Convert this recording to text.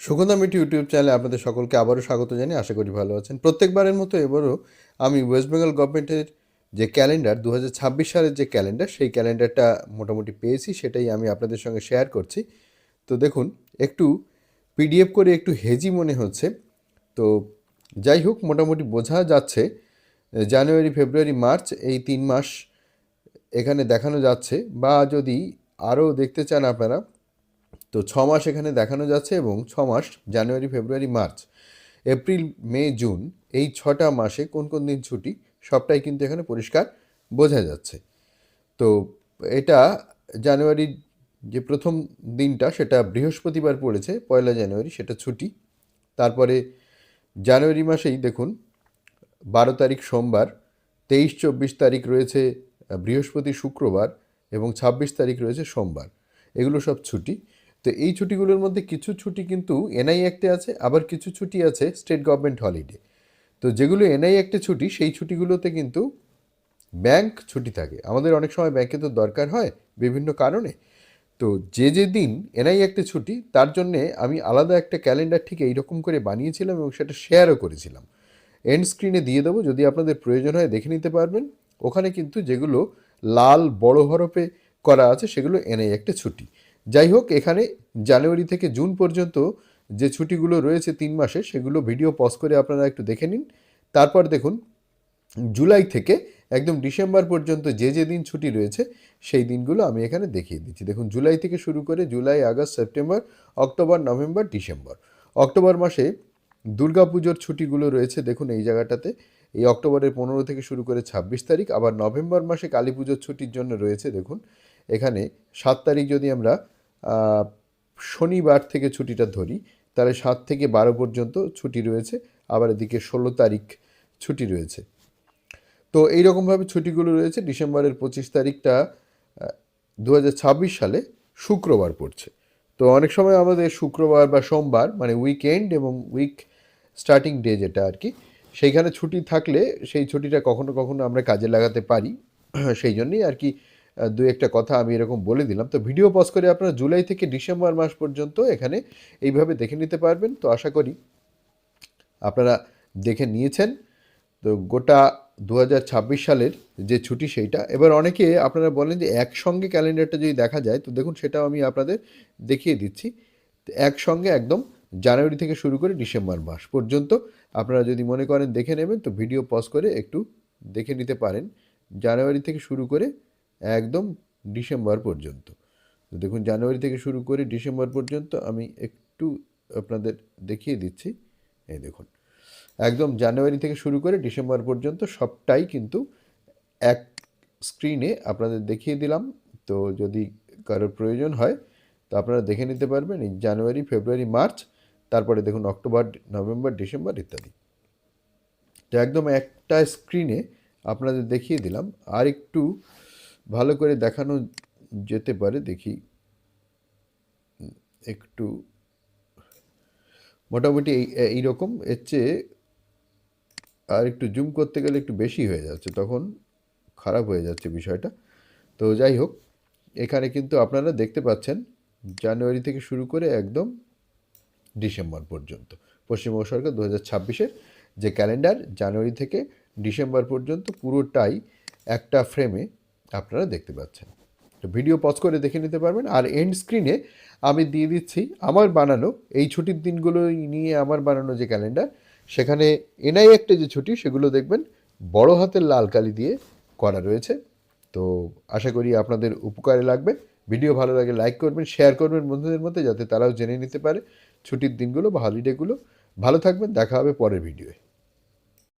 সুগন্ধা মিটি ইউটিউব চ্যানেলে আপনাদের সকলকে আবারও স্বাগত জানিয়ে আশা করি ভালো আছেন। প্রত্যেকবারের মতো এবারও আমি ওয়েস্ট বেঙ্গল গভর্নমেন্টের যে ক্যালেন্ডার 2026 সালের যে ক্যালেন্ডার সেই ক্যালেন্ডারটা মোটামুটি পেয়েছি, সেটাই আমি আপনাদের সঙ্গে শেয়ার করছি। তো দেখুন, একটু পিডিএফ করে একটু হেজি মনে হচ্ছে। তো যাই হোক, মোটামুটি বোঝা যাচ্ছে জানুয়ারি ফেব্রুয়ারি মার্চ এই 3 মাস এখানে দেখানো যাচ্ছে, বা যদি আরও দেখতে চান আপনারা তো 6 মাস এখানে দেখানো যাচ্ছে, এবং 6 মাস January February March April May June এই 6টা মাসে কোন কোন দিন ছুটি সবটাই কিন্তু এখানে পরিষ্কার বোঝা যাচ্ছে। তো এটা জানুয়ারির যে প্রথম দিনটা সেটা বৃহস্পতিবার পড়েছে, 1 জানুয়ারি, সেটা ছুটি। তারপরে জানুয়ারি মাসেই দেখুন 12 তারিখ সোমবার, 23-24 তারিখ রয়েছে বৃহস্পতি শুক্রবার, এবং 26 তারিখ রয়েছে সোমবার। এগুলো সব ছুটি। তো এই ছুটিগুলোর মধ্যে কিছু ছুটি কিন্তু এনআই অ্যাক্টে আছে, আবার কিছু ছুটি আছে স্টেট গভর্নমেন্ট হলিডে। তো যেগুলো এনআই অ্যাক্টে ছুটি সেই ছুটিগুলোতে কিন্তু ব্যাংক ছুটি থাকে। আমাদের অনেক সময় ব্যাংকে তো দরকার হয় বিভিন্ন কারণে। তো যে যে দিন এনআই অ্যাক্টে ছুটি তার জন্যে আমি আলাদা একটা ক্যালেন্ডার ঠিক এইরকম করে বানিয়েছিলাম এবং সেটা শেয়ারও করেছিলাম। এন্ড স্ক্রিনে দিয়ে দেবো, যদি আপনাদের প্রয়োজন হয় দেখে নিতে পারবেন। ওখানে কিন্তু যেগুলো লাল বড় হরফে করা আছে সেগুলো এনআই একটা ছুটি। যাই হোক, এখানে জানুয়ারি থেকে জুন পর্যন্ত যে ছুটিগুলো রয়েছে 3 মাসে সেগুলো ভিডিও পজ করে আপনারা একটু দেখে নিন। তারপর দেখুন জুলাই থেকে একদম ডিসেম্বর পর্যন্ত যে যে দিন ছুটি রয়েছে সেই দিনগুলো আমি এখানে দেখিয়ে দিচ্ছি। দেখুন, জুলাই থেকে শুরু করে July, August, September, October, November, December. October মাসে দুর্গাপুজোর ছুটিগুলো রয়েছে দেখুন এই জায়গাটাতে। এই অক্টোবরের 15 থেকে শুরু করে 26 তারিখ। আবার নভেম্বর মাসে কালী পুজোর ছুটির জন্য রয়েছে দেখুন এখানে 7 তারিখ। যদি আমরা শনিবার থেকে ছুটিটা ধরি তাহলে 7 থেকে 12 পর্যন্ত ছুটি রয়েছে। আবার এদিকে 16 তারিখ ছুটি রয়েছে। তো এইরকমভাবে ছুটিগুলো রয়েছে। ডিসেম্বরের 25 তারিখটা 2026 সালে শুক্রবার পড়ছে। তো অনেক সময় আমাদের শুক্রবার বা সোমবার মানে উইকেন্ড এবং উইক স্টার্টিং ডে যেটা আর কি, সেইখানে ছুটি থাকলে সেই ছুটিটা কখনো কখনো আমরা কাজে লাগাতে পারি। সেই জন্যই আর কি দু একটা কথা আমি এরকম বলে দিলাম। তো ভিডিও পজ করে আপনারা জুলাই থেকে ডিসেম্বর মাস পর্যন্ত এখানে এইভাবে দেখে নিতে পারবেন। তো আশা করি আপনারা দেখে নিয়েছেন। তো গোটা 2026 সালের যে ছুটি সেইটা। এবার অনেকে আপনারা বলেন যে একসঙ্গে ক্যালেন্ডারটা যদি দেখা যায়, তো দেখুন সেটাও আমি আপনাদের দেখিয়ে দিচ্ছি। তো একসঙ্গে একদম জানুয়ারি থেকে শুরু করে ডিসেম্বর মাস পর্যন্ত আপনারা যদি মনে করেন দেখে নেবেন, তো ভিডিও পজ করে একটু দেখে নিতে পারেন জানুয়ারি থেকে শুরু করে একদম ডিসেম্বর পর্যন্ত। তো দেখুন, জানুয়ারি থেকে শুরু করে ডিসেম্বর পর্যন্ত আমি একটু আপনাদের দেখিয়ে দিচ্ছি। এই দেখুন, একদম জানুয়ারি থেকে শুরু করে ডিসেম্বর পর্যন্ত সবটাই কিন্তু এক স্ক্রিনে আপনাদের দেখিয়ে দিলাম। তো যদি কারোর প্রয়োজন হয় তো আপনারা দেখে নিতে পারবেন। এই জানুয়ারি ফেব্রুয়ারি মার্চ, তারপরে দেখুন অক্টোবর নভেম্বর ডিসেম্বর ইত্যাদি। তো একদম একটা স্ক্রিনে আপনাদের দেখিয়ে দিলাম। আর একটু ভালো করে দেখানো যেতে পারে, দেখি একটু। মোটামুটি এইরকম, এর চেয়ে আর একটু জুম করতে গেলে একটু বেশি হয়ে যাচ্ছে, তখন খারাপ হয়ে যাচ্ছে বিষয়টা। তো যাই হোক, এখানে কিন্তু আপনারা দেখতে পাচ্ছেন জানুয়ারি থেকে শুরু করে একদম ডিসেম্বর পর্যন্ত পশ্চিমবঙ্গ সরকার 2026-এর যে ক্যালেন্ডার জানুয়ারি থেকে ডিসেম্বর পর্যন্ত পুরোটাই একটা ফ্রেমে আপনারা দেখতে পাচ্ছেন। তো ভিডিও পজ করে দেখে নিতে পারবেন। আর এন্ড স্ক্রিনে আমি দিয়ে দিচ্ছি আমার বানানো এই ছুটির দিনগুলো নিয়ে আমার বানানো যে ক্যালেন্ডার, সেখানে এনআই একটা যে ছুটি সেগুলো দেখবেন বড় হাতের লাল কালি দিয়ে করা রয়েছে। তো আশা করি আপনাদের উপকারে লাগবে। ভিডিও ভালো লাগে লাইক করবেন, শেয়ার করবেন বন্ধুদের মধ্যে, যাতে তারাও জেনে নিতে পারে ছুটির দিনগুলো বা হলিডেগুলো। ভালো থাকবেন, দেখা হবে পরের ভিডিওয়ে।